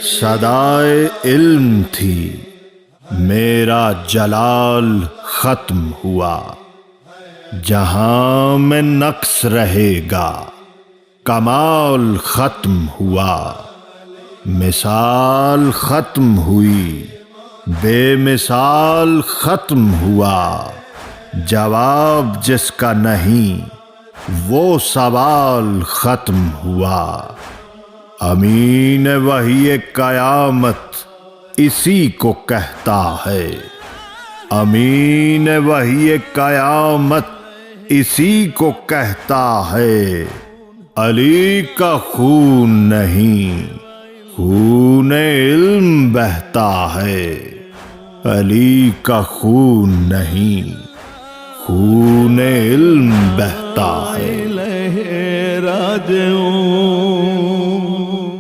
सदाए इल्म थी, मेरा जलाल खत्म हुआ। जहां में नक्स रहेगा, कमाल खत्म हुआ। मिसाल खत्म हुई, बेमिसाल खत्म हुआ। जवाब जिसका नहीं, वो सवाल खत्म हुआ। अमीन वही कयामत इसी को कहता है। अमीन वही कयामत इसी को कहता है। अली का खून नहीं, खून इल्म बहता है। अली का खून नहीं, खून इल्म बहता है। लहरा जाऊं